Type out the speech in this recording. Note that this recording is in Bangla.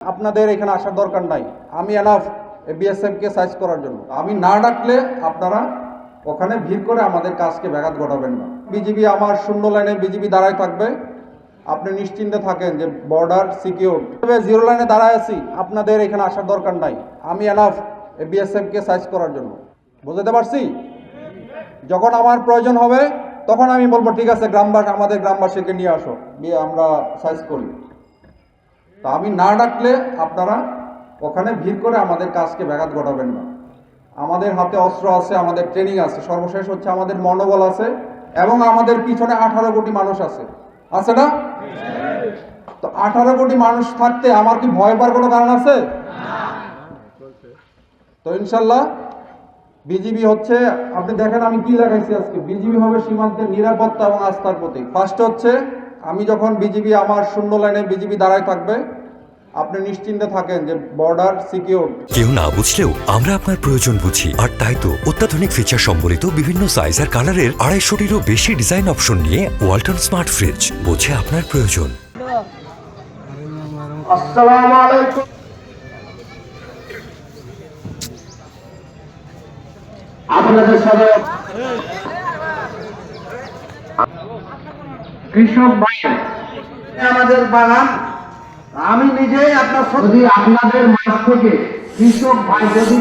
আপনাদের এখানে আসার দরকার নাই, আমি এনাফ বিএসএফ কে সাইজ করার জন্য। আমি না ডাকলে আপনারা ওখানে ভিড় করে আমাদের কাজকে ব্যাঘাত ঘটাবেন না। বিজিবি আমার শূন্য লাইনে বিজিবি দাঁড়ায় থাকবে, আপনি নিশ্চিন্তে থাকেন যে বর্ডার সিকিউর। জিরো লাইনে দাঁড়ায় আছি, আপনাদের এখানে আসার দরকার নাই, আমি এনাফ বিএসএফ কে সাইজ করার জন্য। বুঝতে পারছি? যখন আমার প্রয়োজন হবে তখন আমি বলবো ঠিক আছে আমাদের গ্রামবাসীকে নিয়ে আসো, নিয়ে আমরা সাইজ করি। তা আমি না ডাকলে আপনারা ওখানে ভিড় করে আমাদের কাজকে ব্যাঘাত ঘটাবেন না। আমাদের হাতে অস্ত্র আছে, আমাদের ট্রেনিং আছে, সর্বশেষ হচ্ছে আমাদের মনোবল আছে, এবং আমাদের পিছনে 18 কোটি মানুষ আছে না? তো 18 কোটি মানুষ থাকতে আমার কি ভয় পাওয়ার কোনো কারণ আছে? তো ইনশাল্লাহ বিজিবি হচ্ছে, আপনি দেখেন আমি কি লাগাইছি আজকে, বিজিবি হবে সীমান্তের নিরাপত্তা এবং আস্থার প্রতীক। ফার্স্ট হচ্ছে আমি যখন বিজিবি আমার শূন্য লাইনে বিজিবি দাঁড়ায় থাকবে, আপনি নিশ্চিন্তে থাকেন যে বর্ডার সিকিউর। কেউ না বুঝলেও আমরা আপনার প্রয়োজন বুঝি, আর তাই তো অত্যাধুনিক ফিচার সম্বলিত বিভিন্ন সাইজ আর কালারের 250-টিরও বেশি ডিজাইন অপশন নিয়ে ওয়ালটন স্মার্ট ফ্রিজ বোঝে আপনার প্রয়োজন। আসসালামু আলাইকুম। আপনাদের সাথে কৃষক ভাই, আমাদের বাগান, আমি নিজেই আপনার আপনাদের মাছ থেকে কৃষক ভাই যদি